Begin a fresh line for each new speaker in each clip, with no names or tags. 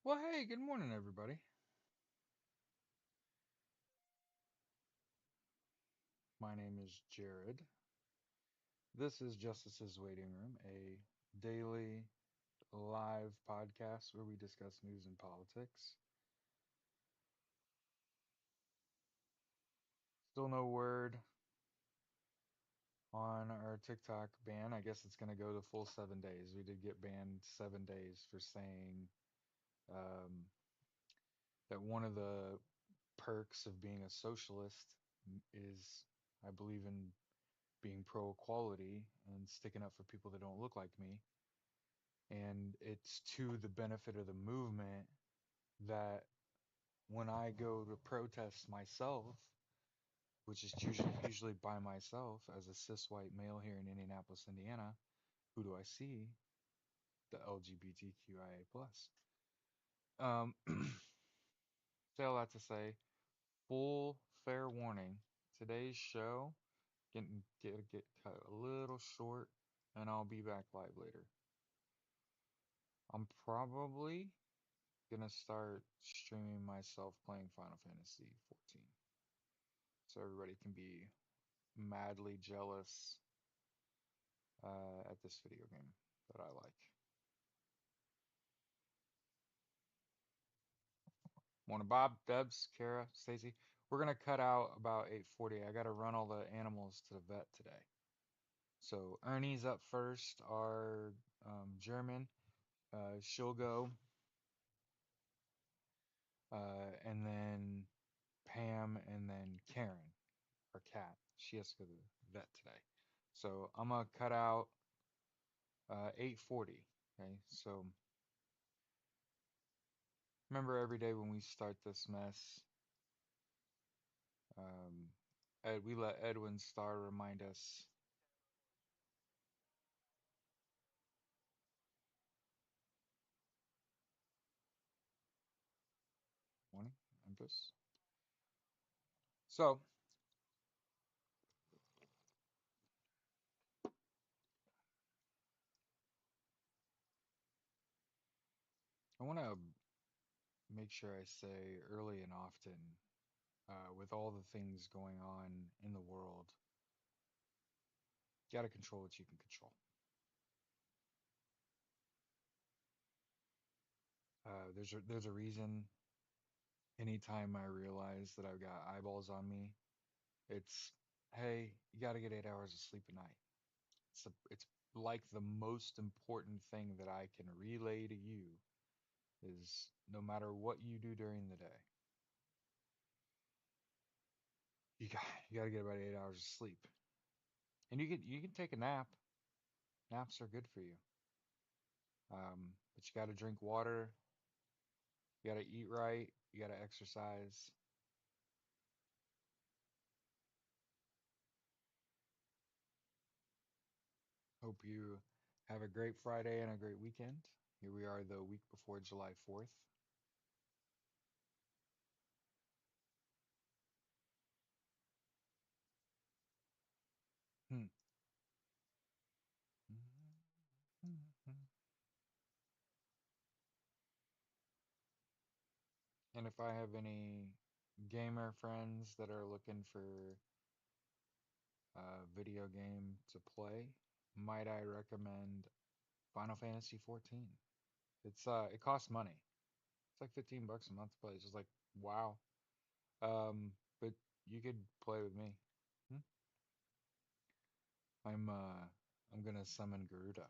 Well, hey, good morning, everybody. My name is Jared. This is Justice's Waiting Room, a daily live podcast where we discuss news and politics. Still no word on our TikTok ban. I guess it's going to go the full 7 days. We did get banned 7 days for saying um, that one of the perks of being a socialist is I believe in being pro equality and sticking up for people that don't look like me. And it's to the benefit of the movement that when I go to protest myself, which is usually by myself as a cis white male here in Indianapolis, Indiana, who do I see? The LGBTQIA plus. Um, say all that to say, full fair warning. Today's show get cut a little short, and I'll be back live later. I'm probably gonna start streaming myself playing Final Fantasy 14, so everybody can be madly jealous at this video game that I like. Morning, Bob, Debs, Kara, Stacy. We're gonna cut out about 8:40. I gotta run all the animals to the vet today. So Ernie's up first, our German. She'll go, and then Pam, and then Karen, our cat. She has to go to the vet today. So I'm gonna cut out 8:40. Okay, so remember every day when we start this mess, um, we let Edwin Starr remind us. Morning, Empress. So I want to make sure I say early and often, with all the things going on in the world, you got to control what you can control. There's a reason. Anytime I realize that I've got eyeballs on me, it's hey, you got to get 8 hours of sleep a night. It's like the most important thing that I can relay to you is no matter what you do during the day, you got to get about 8 hours of sleep. And you can take a nap. Naps are good for you. But you got to drink water. You got to eat right. You got to exercise. Hope you have a great Friday and a great weekend. Here we are the week before July 4th. Hmm. And if I have any gamer friends that are looking for a video game to play, might I recommend Final Fantasy 14? It costs money. It's like 15 bucks a month to play. It's just like wow. But you could play with me. Hmm? I'm uh I'm gonna summon Garuda.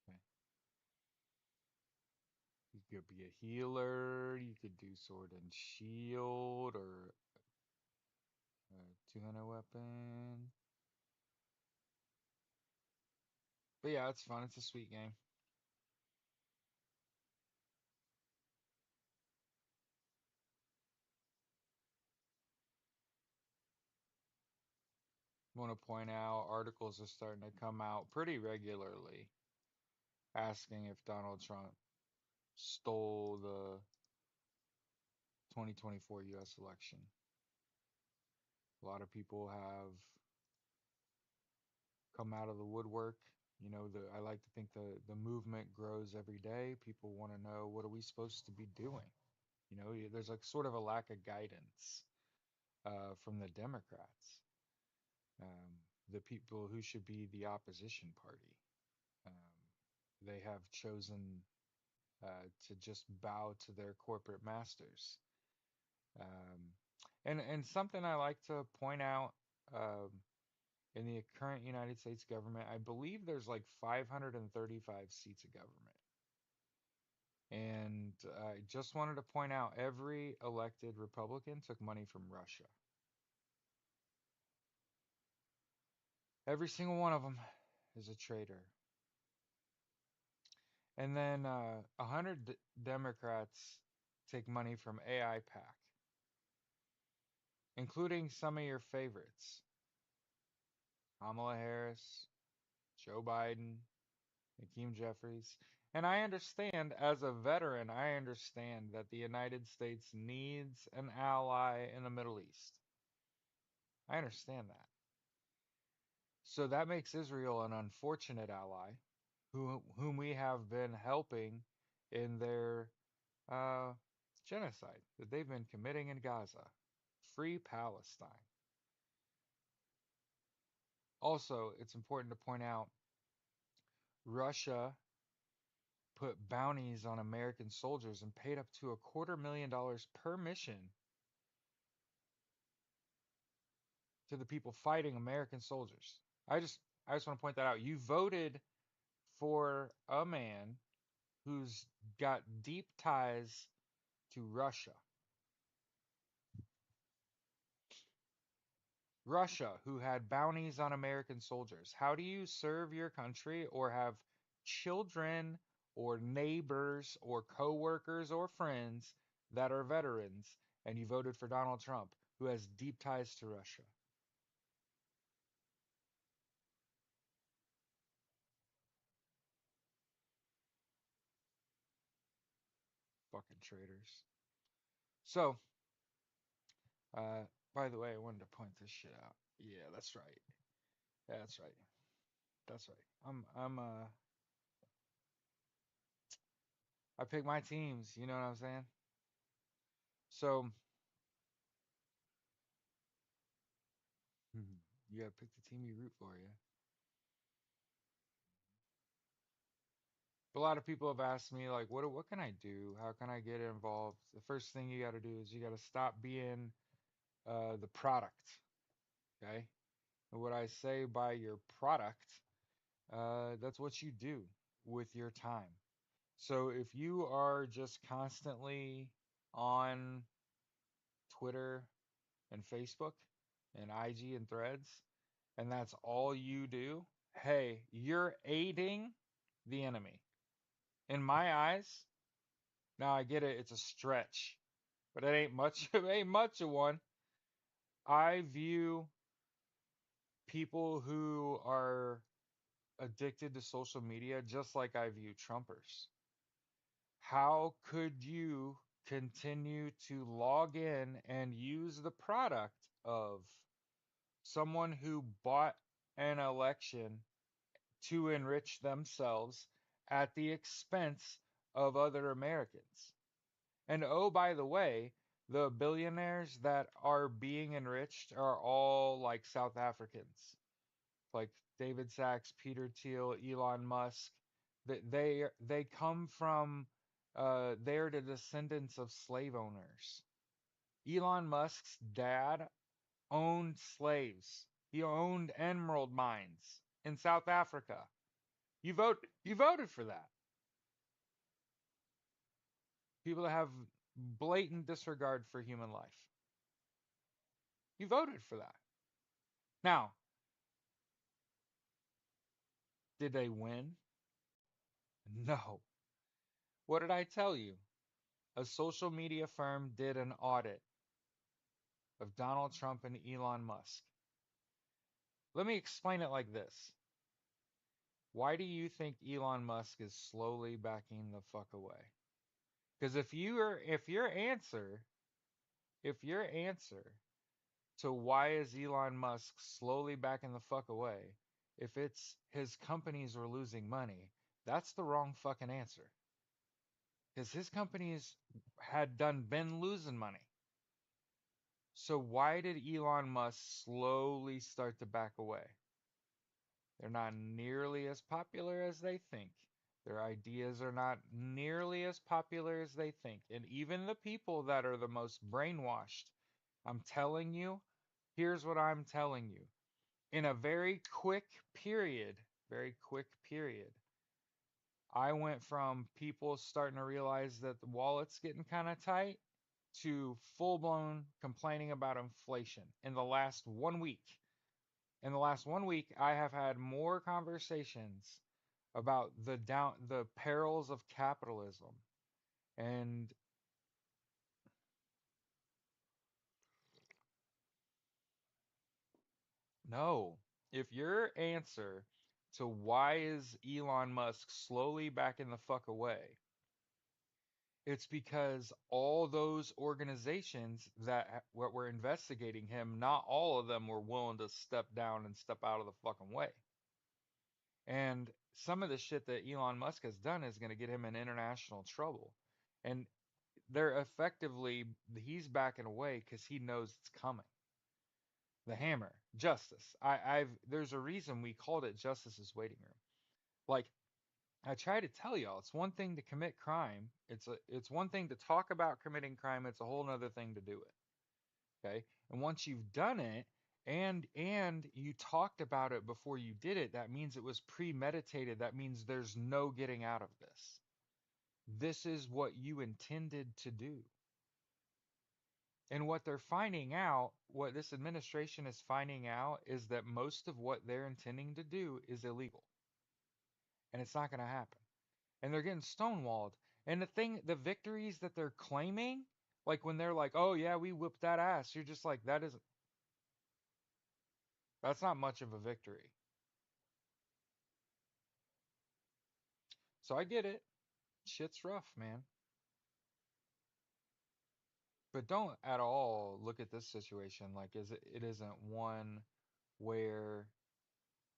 Okay. You could be a healer, you could do sword and shield or a two-handed weapon. But yeah, it's fun. It's a sweet game. Want to point out articles are starting to come out pretty regularly asking if Donald Trump stole the 2024 US election. A lot of people have come out of the woodwork. I like to think the movement grows every day. People want to know, what are we supposed to be doing? There's like sort of a lack of guidance from the Democrats, um, the people who should be the opposition party. Um, they have chosen to just bow to their corporate masters. Um, and something I like to point out, um, in the current United States government, I believe there's like 535 seats of government. And I just wanted to point out, every elected Republican took money from Russia. Every single one of them is a traitor. And then 100 Democrats take money from AIPAC, including some of your favorites: Kamala Harris, Joe Biden, Hakeem Jeffries. And I understand, as a veteran, I understand that the United States needs an ally in the Middle East. I understand that. So that makes Israel an unfortunate ally, whom we have been helping in their uh, genocide that they've been committing in Gaza. Free Palestine. Also, it's important to point out, Russia put bounties on American soldiers and paid up to $250,000 per mission to the people fighting American soldiers. I just want to point that out. You voted for a man who's got deep ties to Russia. Russia, who had bounties on American soldiers. How do you serve your country or have children or neighbors or coworkers or friends that are veterans, and you voted for Donald Trump, who has deep ties to Russia? Fucking traitors. So, uh, by the way, I wanted to point this shit out. Yeah, that's right. Yeah, that's right. That's right. I pick my teams, you know what I'm saying? So, you gotta pick the team you root for, yeah. But a lot of people have asked me, like, what can I do? How can I get involved? The first thing you gotta do is you gotta stop being the product, okay? And what I say by your product, that's what you do with your time. So if you are just constantly on Twitter and Facebook and IG and Threads, and that's all you do, hey, you're aiding the enemy. In my eyes, now I get it, it's a stretch, but it ain't much, it ain't much of one. I view people who are addicted to social media just like I view Trumpers. How could you continue to log in and use the product of someone who bought an election to enrich themselves at the expense of other Americans? And oh, by the way, the billionaires that are being enriched are all like South Africans, like David Sachs, Peter Thiel, Elon Musk. They come from they're the descendants of slave owners. Elon Musk's dad owned slaves. He owned emerald mines in South Africa. You voted for that. People that have blatant disregard for human life. You voted for that. Now, did they win? No. What did I tell you? A social media firm did an audit of Donald Trump and Elon Musk. Let me explain it like this. Why do you think Elon Musk is slowly backing the fuck away? Because if your answer to why is Elon Musk slowly backing the fuck away if it's his companies were losing money, that's the wrong fucking answer. Because his companies had done been losing money. So why did Elon Musk slowly start to back away? They're not nearly as popular as they think. Their ideas are not nearly as popular as they think. And even the people that are the most brainwashed, I'm telling you, here's what I'm telling you. In a very quick period, I went from people starting to realize that the wallet's getting kind of tight to full blown complaining about inflation in the last 1 week. In the last 1 week, I have had more conversations about the perils of capitalism. And no, if your answer to why is Elon Musk slowly backing the fuck away, it's because all those organizations that what were investigating him, not all of them were willing to step down and step out of the fucking way. And some of the shit that Elon Musk has done is going to get him in international trouble. And they're effectively, he's backing away because he knows it's coming. The hammer, justice. There's a reason we called it Justice's Waiting Room. Like, I try to tell y'all, it's one thing to commit crime. It's one thing to talk about committing crime. It's a whole nother thing to do it. Okay. And once you've done it and you talked about it before you did it, that means it was premeditated. That means there's no getting out of this. This is what you intended to do. And what they're finding out, what this administration is finding out, is that most of what they're intending to do is illegal. And it's not going to happen. And they're getting stonewalled. And the victories that they're claiming, like when they're like, oh yeah, we whipped that ass, you're just like, that's not much of a victory. So I get it. Shit's rough, man. But don't at all look at this situation like it isn't one where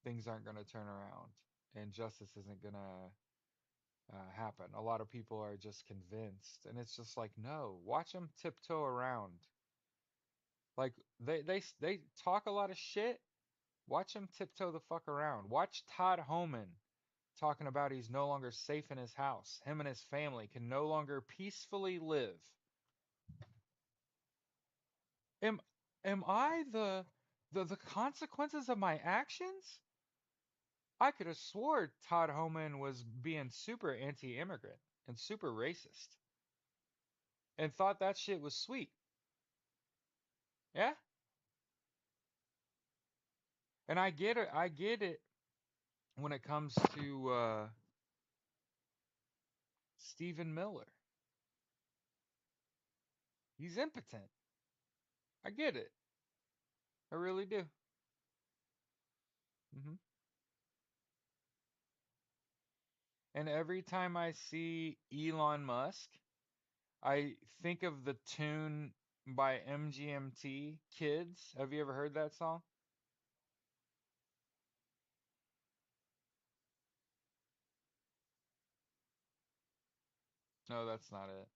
things aren't going to turn around and justice isn't going to happen. A lot of people are just convinced, and it's just like, no, watch them tiptoe around. Like they talk a lot of shit. Watch them tiptoe the fuck around. Watch Todd Homan talking about he's no longer safe in his house. Him and his family can no longer peacefully live. Am am I the consequences of my actions? I could have swore Todd Homan was being super anti-immigrant and super racist and thought that shit was sweet. Yeah? And I get it when it comes to Stephen Miller. He's impotent. I get it. I really do. hmm And every time I see Elon Musk, I think of the tune by MGMT, Kids. Have you ever heard that song? No, that's not it.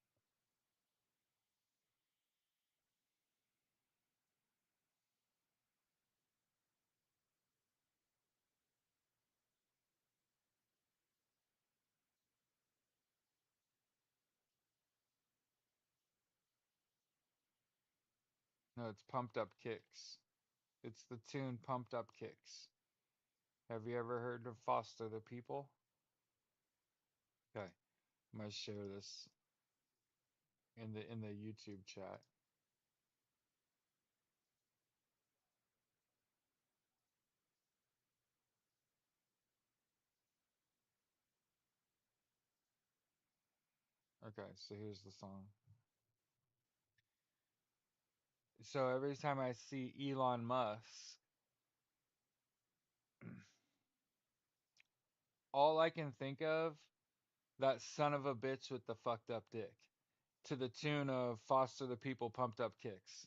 No, it's Pumped Up Kicks. It's the tune Pumped Up Kicks. Have you ever heard of Foster the People? Okay, I'm gonna share this in the YouTube chat. Okay, so here's the song. So every time I see Elon Musk, all I can think of, that son of a bitch with the fucked up dick, to the tune of Foster the People Pumped Up Kicks.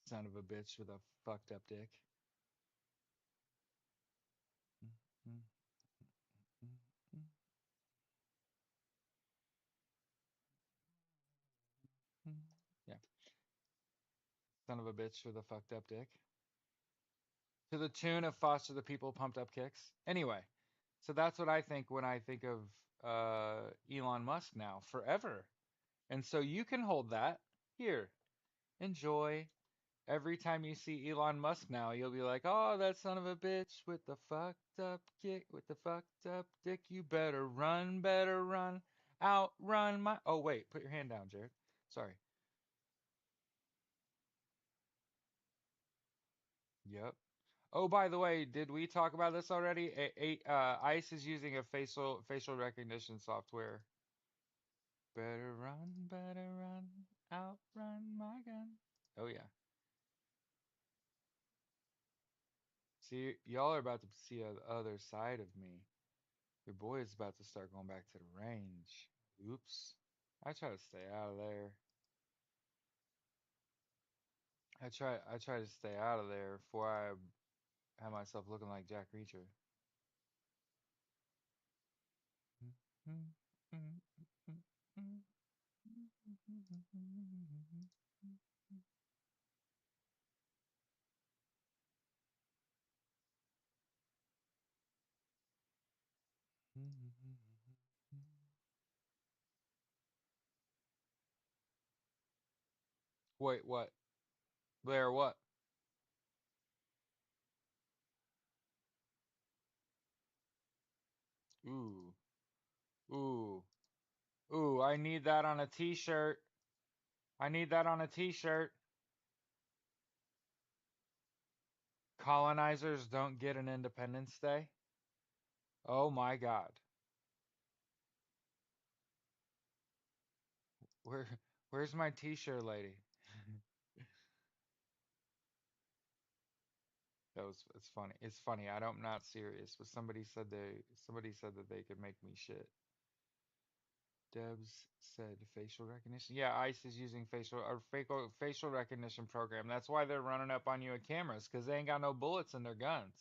Son of a bitch with a fucked up dick. son of a bitch with a fucked up dick. To the tune of Foster the People pumped up kicks. Anyway, so that's what I think when I think of Elon Musk now, forever. And so you can hold that. Here, enjoy. Every time you see Elon Musk now, you'll be like, oh, that son of a bitch with the fucked up kick, with the fucked up dick. You better run, outrun my. Oh, wait, put your hand down, Jared. Sorry. Yep. Oh, by the way, did we talk about this already? ICE is using a facial recognition software. Better run, outrun my gun. Oh yeah. See, y'all are about to see the other side of me. Your boy is about to start going back to the range. Oops. I try to stay out of there. I try to stay out of there before I have myself looking like Jack Reacher. Wait, what? Blair, what? Ooh, ooh, ooh, I need that on a t-shirt. I need that on a t-shirt. Colonizers don't get an Independence Day. Oh my God. Where where's my t-shirt lady? It's funny. It's funny. I'm not serious, but somebody said that they could make me shit. Debs said facial recognition. Yeah, ICE is using facial recognition program. That's why they're running up on you with cameras, because they ain't got no bullets in their guns.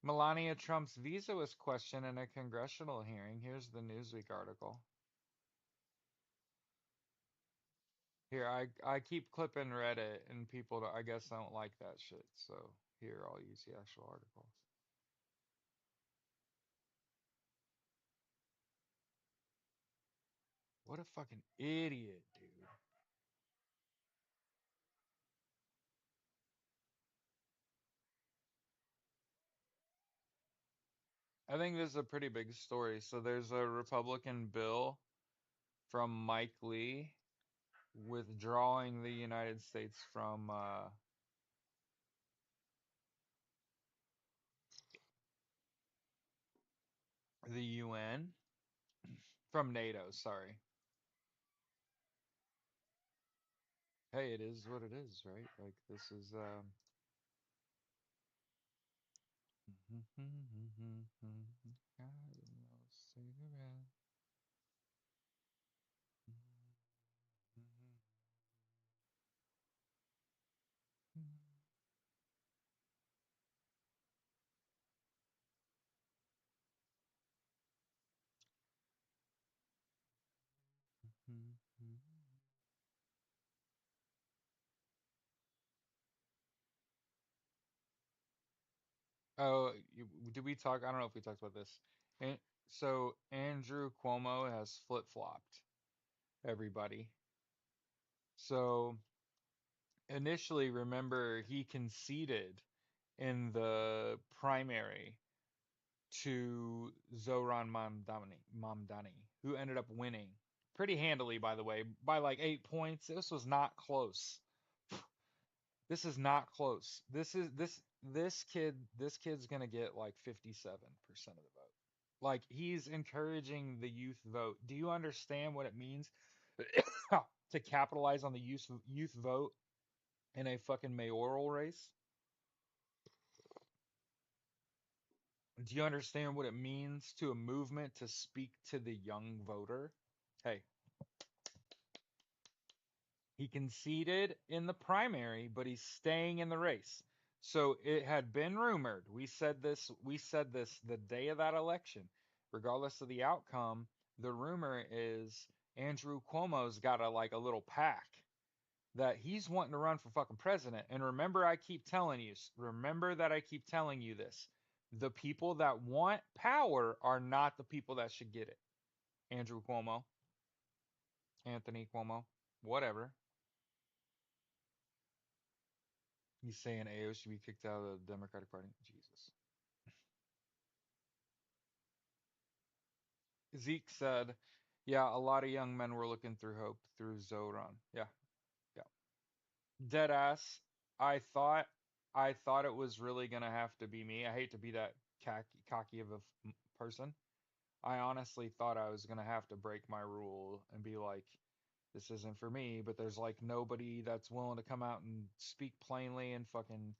Melania Trump's visa was questioned in a congressional hearing. Here's the Newsweek article. Here, I keep clipping Reddit, and people, I guess, don't like that shit. So here, I'll use the actual articles. What a fucking idiot, dude. I think this is a pretty big story. So there's a Republican bill from Mike Lee withdrawing the United States from the UN, from NATO, sorry. Hey, it is what it is, right? Like this is cigarette. Oh, did we talk? I don't know if we talked about this. And so Andrew Cuomo has flip-flopped everybody. So initially, remember, he conceded in the primary to Zohran Mamdani, who ended up winning pretty handily, by the way, by like 8 points. This was not close. This is not close. This kid's gonna get like 57% of the vote. Like he's encouraging the youth vote. Do you understand what it means to capitalize on the youth vote in a fucking mayoral race? Do you understand what it means to a movement to speak to the young voter? Hey, He conceded in the primary, but he's staying in the race. So it had been rumored. We said this the day of that election. Regardless of the outcome, the rumor is Andrew Cuomo's got a little pack that he's wanting to run for fucking president. And remember that I keep telling you this. The people that want power are not the people that should get it. Andrew Cuomo, Anthony Cuomo, whatever. He's saying AO should be kicked out of the Democratic Party. Jesus. Zeke said, yeah, a lot of young men were looking through hope through Zoran. Yeah, yeah. Dead ass. I thought I thought it was really gonna have to be me. I hate to be that cocky of a person. I honestly thought I was gonna have to break my rule and be like, this isn't for me, but there's like nobody that's willing to come out and speak plainly and fucking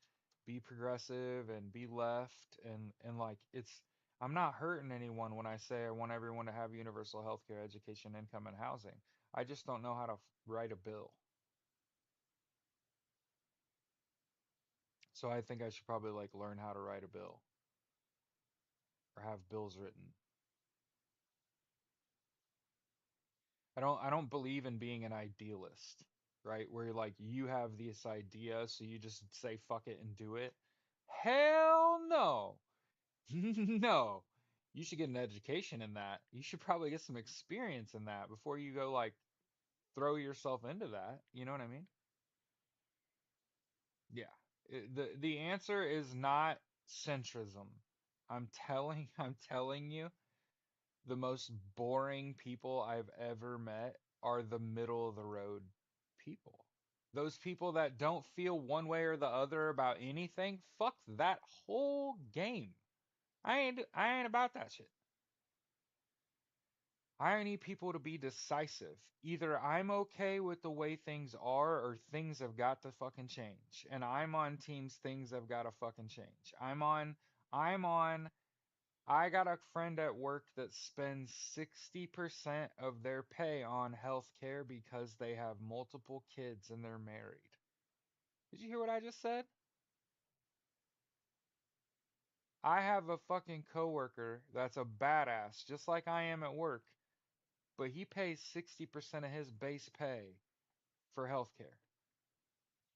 be progressive and be left and like it's I'm not hurting anyone when I say I want everyone to have universal health care, education, income, and housing. I just don't know how to write a bill. So I think I should probably like learn how to write a bill or have bills written. I don't believe in being an idealist, right? Where like you have this idea, so you just say fuck it and do it. Hell no. No. You should get an education in that. You should probably get some experience in that before you go like throw yourself into that. You know what I mean? Yeah. The answer is not centrism. I'm telling you, the most boring people I've ever met are the middle of the road people. Those people that don't feel one way or the other about anything, fuck that whole game. I ain't about that shit. I need people to be decisive. Either I'm okay with the way things are or things have got to fucking change. And I'm on teams things have got to fucking change. I'm on I got a friend at work that spends 60% of their pay on health care because they have multiple kids and they're married. Did you hear what I just said? I have a fucking coworker that's a badass, just like I am at work, but he pays 60% of his base pay for health care.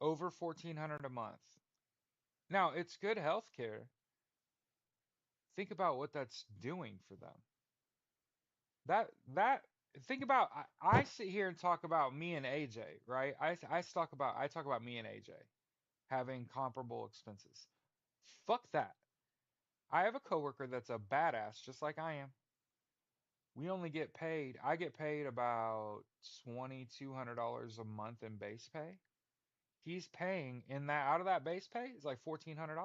Over 1,400 a month. Now, it's good health care. Think about what that's doing for them. That think about I sit here and talk about me and AJ, right? I talk about me and AJ having comparable expenses. Fuck that. I have a coworker that's a badass just like I am. I get paid about $2,200 a month in base pay. He's paying in that out of that base pay is like $1,400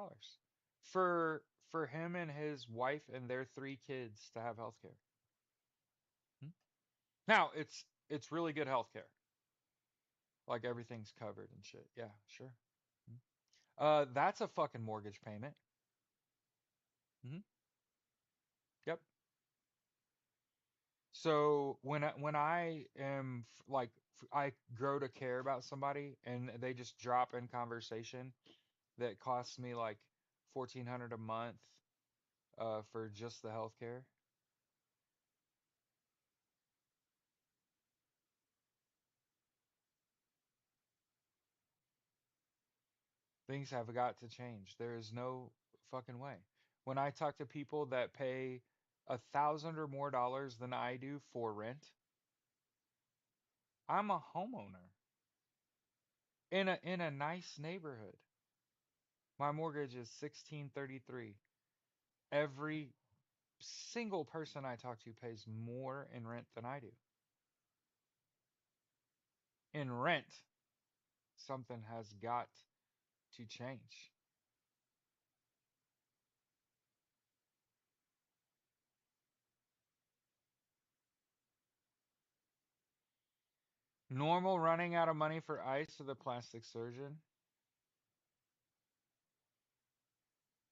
for him and his wife and their three kids to have health care. Now, it's really good health care. Like everything's covered and shit. Yeah, sure. Mhm. That's a fucking mortgage payment. Hmm. Yep. So when I am I grow to care about somebody and they just drop in conversation that costs me like 1,400 a month for just the healthcare, things have got to change. There is no fucking way. When I talk to people that pay 1,000 or more dollars than I do for rent, I'm a homeowner in a nice neighborhood. My mortgage is 1633. Every single person I talk to pays more in rent than I do. In rent, something has got to change. Normal running out of money for ice or the plastic surgeon?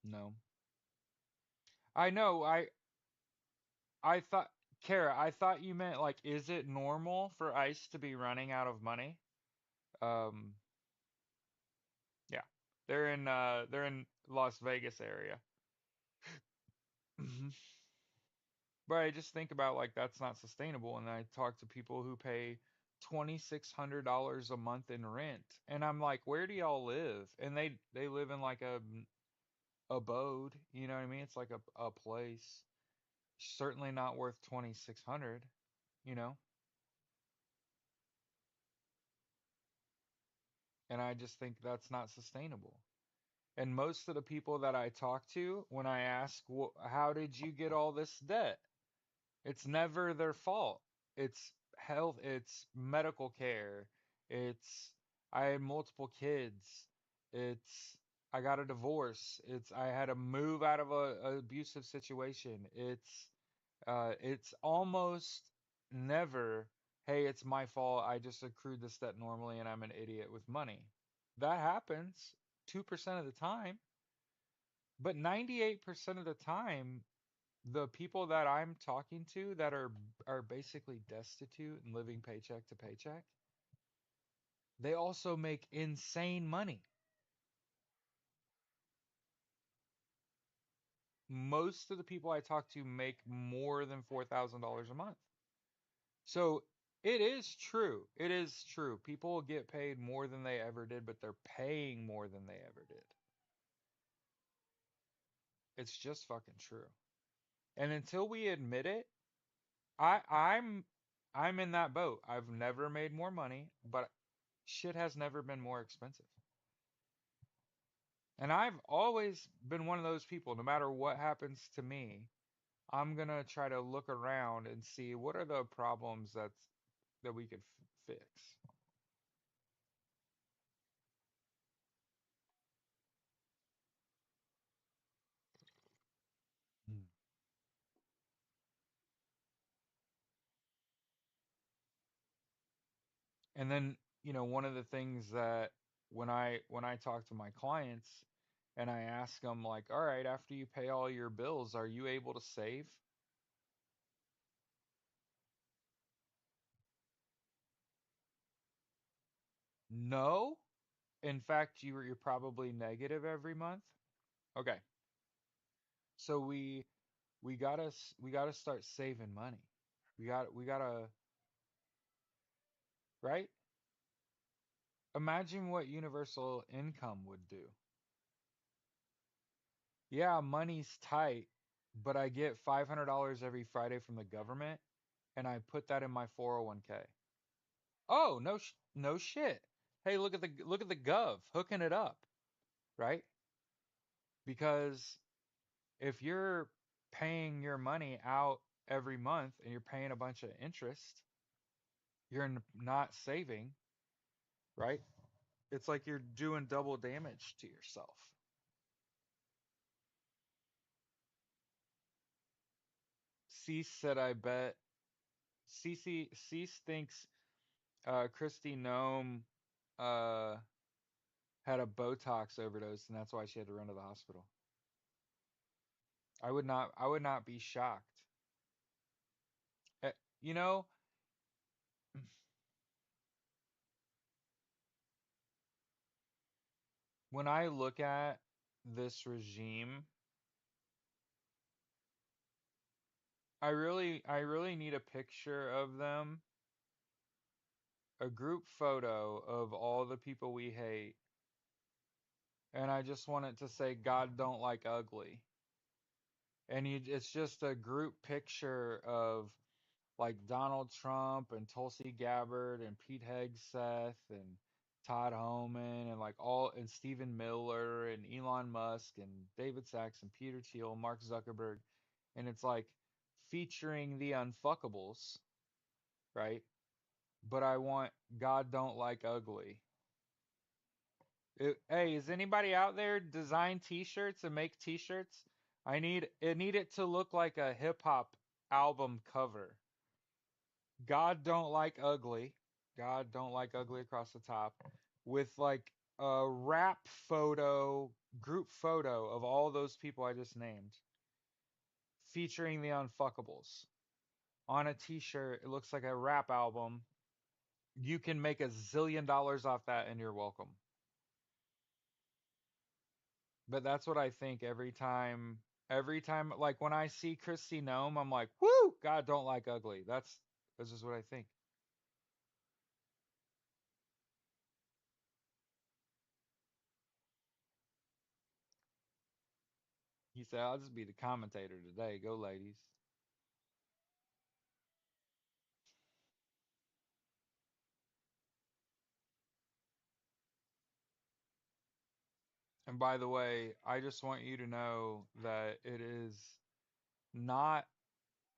No. I know. I thought Kara, I thought you meant like is it normal for ice to be running out of money? Um, yeah, they're in Las Vegas area. Mhm. But I just think about like that's not sustainable, and I talk to people who pay $2,600 a month in rent, and I'm like, where do y'all live? And they live in like a abode, you know what I mean? It's like a place. Certainly not worth 2,600, you know? And I just think that's not sustainable. And most of the people that I talk to, when I ask, how did you get all this debt? It's never their fault. It's health, it's medical care. It's I had multiple kids. It's I got a divorce. It's I had to move out of a abusive situation. It's almost never, hey, it's my fault. I just accrued this debt normally and I'm an idiot with money. That happens 2% of the time, but 98% of the time, the people that I'm talking to that are basically destitute and living paycheck to paycheck, they also make insane money. Most of the people I talk to make more than $4,000 a month. So it is true. It is true. People get paid more than they ever did, but they're paying more than they ever did. It's just fucking true. And until we admit it, I I'm I'm in that boat. I've never made more money, but shit has never been more expensive. And I've always been one of those people, no matter what happens to me, I'm gonna try to look around and see what are the problems that we could fix. Hmm. And then, one of the things that when I talk to my clients and I ask them like, "All right, after you pay all your bills, are you able to save?" No. In fact, you're probably negative every month. Okay. So we gotta start saving money. We gotta, right? Imagine what universal income would do. Yeah, money's tight, but I get $500 every Friday from the government, and I put that in my 401k. Oh, no shit. Hey, look at the gov hooking it up, right? Because if you're paying your money out every month and you're paying a bunch of interest, you're not saving, right? It's like you're doing double damage to yourself. Cease said, I bet. Cease thinks Christy Nome uh, had a Botox overdose, and that's why she had to run to the hospital. I would not be shocked. Eh, You know, when I look at this regime, I really need a picture of them, a group photo of all the people we hate, and I just want it to say God don't like ugly. And it's just a group picture of like Donald Trump and Tulsi Gabbard and Pete Hegseth and Todd Homan and like all and Stephen Miller and Elon Musk and David Sachs and Peter Thiel, Mark Zuckerberg, and it's like featuring the unfuckables, right? But I want God don't like ugly. Hey, is anybody out there design t-shirts and make t-shirts? I need it to look like a hip hop album cover. God don't like ugly. God don't like ugly across the top with like a rap photo, group photo of all those people I just named featuring the unfuckables on a t-shirt. It looks like a rap album You can make $1 zillion off that and you're welcome. But that's what I think every time like when I see Christy Nome, I'm like, whoo, God don't like ugly. That's just what I think. He said, I'll just be the commentator today. Go ladies. And by the way, I just want you to know that not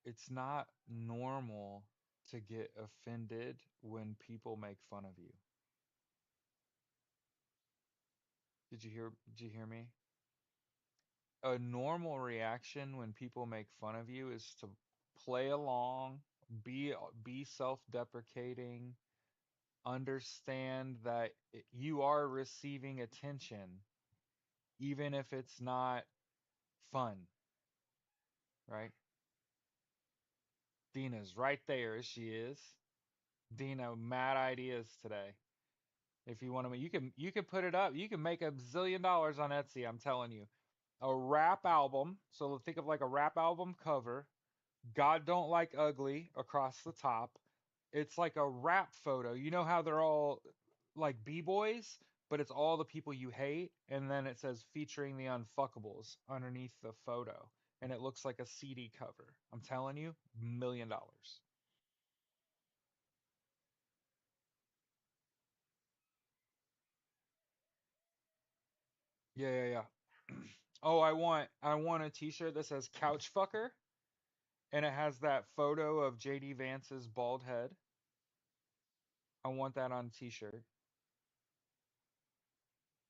it's not normal to get offended when people make fun of you. Did you hear me? A normal reaction when people make fun of you is to play along, be self-deprecating, understand that you are receiving attention even if it's not fun, right? Dina's right there. She is. Dina, mad ideas today. If you want to, you can put it up. You can make $1 zillion on Etsy. I'm telling you, a rap album. So think of like a rap album cover. God don't like ugly across the top. It's like a rap photo. You know how they're all like b-boys, but it's all the people you hate, and then it says featuring the unfuckables underneath the photo, and it looks like a CD cover. I'm telling you, $1 million. Yeah, yeah, yeah. Oh, I want a t-shirt that says couch fucker and it has that photo of JD Vance's bald head. I want that on a t-shirt.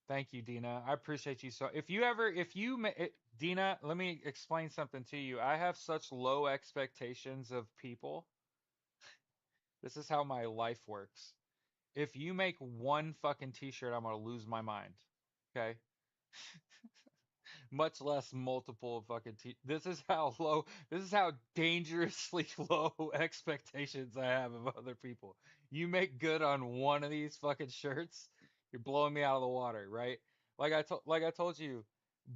Thank you, Dina. I appreciate you so. If you, Dina, let me explain something to you. I have such low expectations of people. This is how my life works. If you make one fucking t-shirt, I'm gonna lose my mind. Okay? Much less multiple fucking this is how low, this is how dangerously low expectations I have of other people. You make good on one of these fucking shirts, you're blowing me out of the water, right? Like I told you,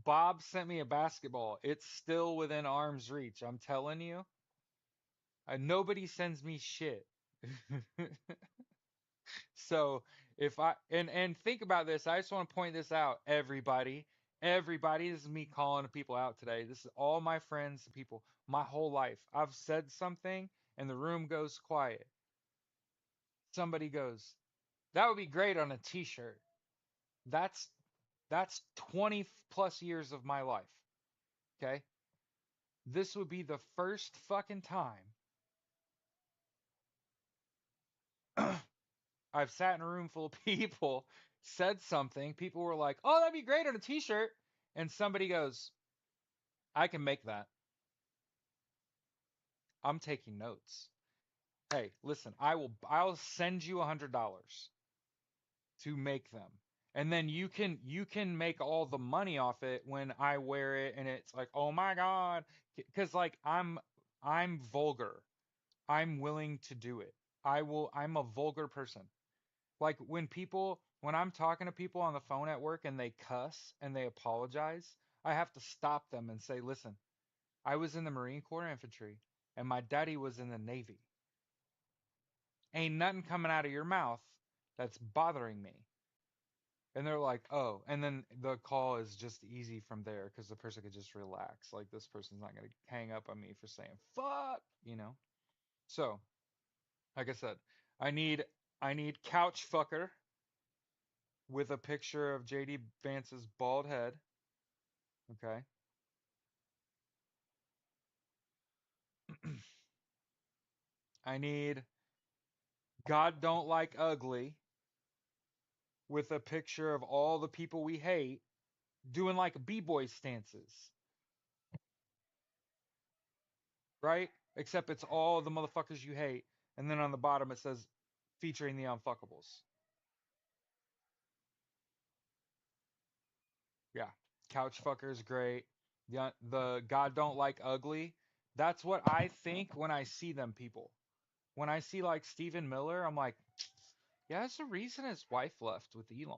Bob sent me a basketball. It's still within arm's reach. I'm telling you. Nobody sends me shit. So if I and think about this, I just want to point this out, everybody. Everybody, this is me calling people out today. This is all my friends, people, my whole life. I've said something and the room goes quiet. Somebody goes, "That would be great on a t-shirt." That's that's 20 plus years of my life. Okay? This would be the first fucking time I've sat in a room full of people, said something, people were like, "Oh, that'd be great on a t-shirt." And somebody goes, I can make that. I'm taking notes. Hey, listen, I'll send you $100 to make them. And then you can make all the money off it when I wear it and it's like, "Oh my God." Cuz like I'm vulgar. I'm willing to do it. I'm a vulgar person. Like when I'm talking to people on the phone at work and they cuss and they apologize, I have to stop them and say, "Listen, I was in the Marine Corps infantry and my daddy was in the Navy. Ain't nothing coming out of your mouth that's bothering me." And they're like, "Oh." And then the call is just easy from there because the person could just relax. Like, this person's not going to hang up on me for saying fuck, you know? So, like I said, I need I need couch fucker with a picture of JD Vance's bald head. Okay. I need God don't like ugly with a picture of all the people we hate doing like b-boy stances, right? Except it's all the motherfuckers you hate, and then on the bottom it says featuring the unfuckables. Yeah, couch fucker is great. The God don't like ugly. That's what I think when I see them people. When I see like Stephen Miller, I'm like, Yeah, that's the reason his wife left with Elon.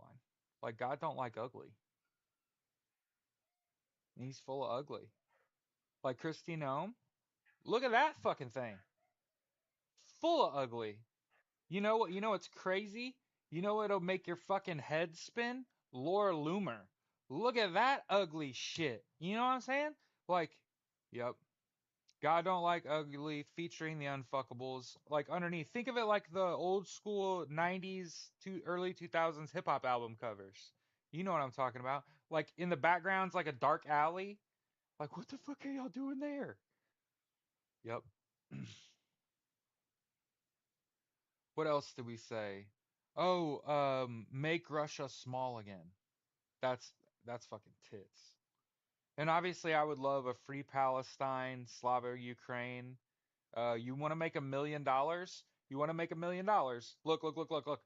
Like God don't like ugly. And he's full of ugly. Like Christine Ohm. Look at that fucking thing. Full of ugly. You know what's crazy? You know what'll make your fucking head spin? Laura Loomer. Look at that ugly shit. You know what I'm saying? Like, yep. God don't like ugly featuring the unfuckables. Like underneath. Think of it like the old school 90s to early 2000s hip hop album covers. You know what I'm talking about? Like in the background's like a dark alley. Like what the fuck are y'all doing there? Yep. What else did we say? Oh, make Russia small again. That's that's fucking tits. And obviously, I would love a free Palestine, Slava Ukraine. You want to make $1 million? You want to make $1 million? Look, look, look, look, look.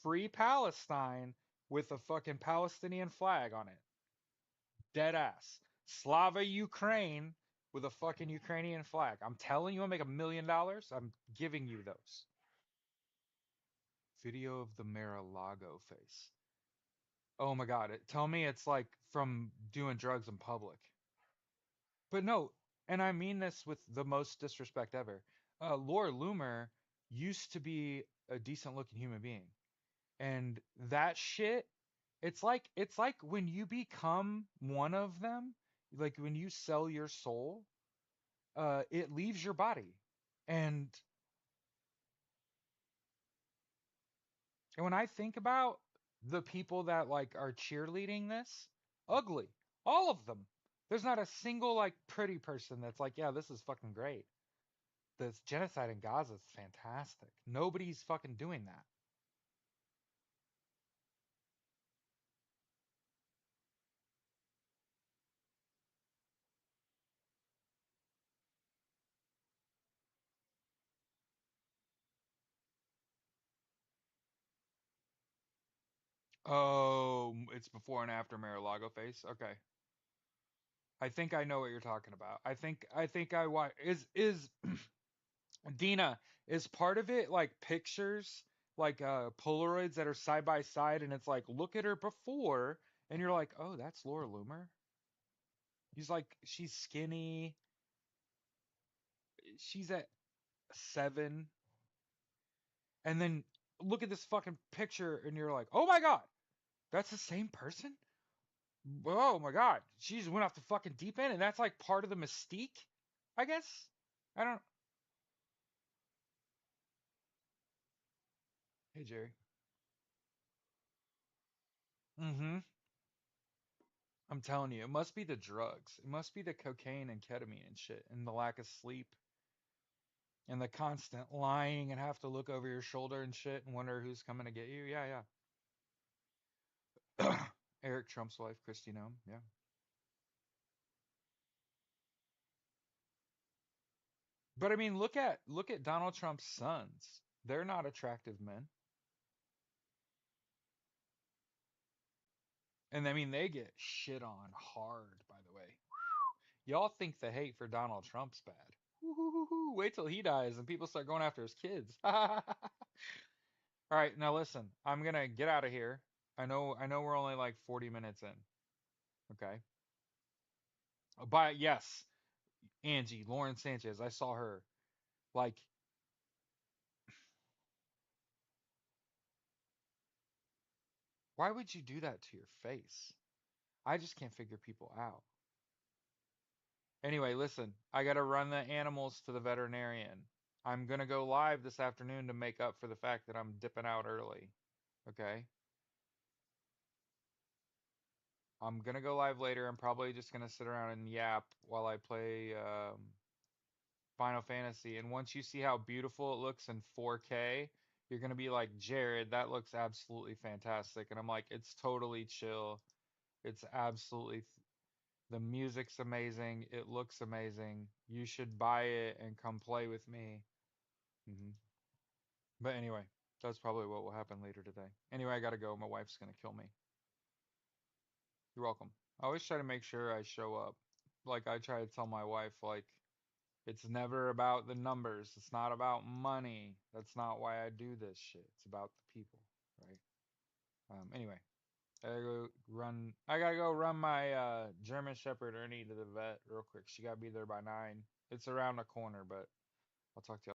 Free Palestine with a fucking Palestinian flag on it. Dead ass. Slava Ukraine with a fucking Ukrainian flag. I'm telling you, I make $1 million. I'm giving you those. Video of the Mar-a-Lago face. Oh my God. Tell me it's like from doing drugs in public. But no, and I mean this with the most disrespect ever. Laura Loomer used to be a decent looking human being. And that shit, it's like when you become one of them, like when you sell your soul, it leaves your body. And and when I think about the people that like are cheerleading this, ugly. All of them. There's not a single like pretty person that's like, yeah, this is fucking great. This genocide in Gaza is fantastic. Nobody's fucking doing that. Oh, it's before and after Mar-a-Lago face. Okay. I think I know what you're talking about. I think I watch is Dina, is part of it like pictures like Polaroids that are side by side and it's like look at her before and you're like, "Oh, that's Laura Loomer." He's like she's skinny. She's at 7 and then look at this fucking picture and you're like, "Oh my God, that's the same person?" Oh my God, she just went off the fucking deep end, and that's like part of the mystique, I guess. I don't. Hey Jerry. Mm-hmm. I'm telling you, it must be the drugs. It must be the cocaine and ketamine and shit, and the lack of sleep, and the constant lying and have to look over your shoulder and shit and wonder who's coming to get you. Yeah, yeah. Eric Trump's wife, Christy Nome. Yeah. But I mean, look at Donald Trump's sons. They're not attractive men, and I mean they get shit on hard. By the way. Y'all think the hate for Donald Trump's bad. Woo-hoo-hoo-hoo. Wait till he dies and people start going after his kids. All right, now listen. I'm gonna get out of here. I know we're only like 40 minutes in. Okay. But yes, Angie, Lauren Sanchez, I saw her. Like, why would you do that to your face? I just can't figure people out. Anyway, listen, I gotta run the animals to the veterinarian. I'm gonna go live this afternoon to make up for the fact that I'm dipping out early. Okay. I'm gonna go live later. I'm probably just gonna sit around and yap while I play Final Fantasy. And once you see how beautiful it looks in 4K, you're gonna be like, Jared, that looks absolutely fantastic. And I'm like, it's totally chill. It's absolutely the music's amazing. It looks amazing. You should buy it and come play with me. hmm But anyway, that's probably what will happen later today. Anyway, I gotta go. My wife's gonna kill me. You're welcome. I always try to make sure I show up. Like I try to tell my wife, like, It's never about the numbers. It's not about money. That's not why I do this shit. It's about the people, right? Anyway, I gotta go run my German Shepherd Ernie to the vet real quick. She gotta be there by 9. It's around the corner, but I'll talk to you.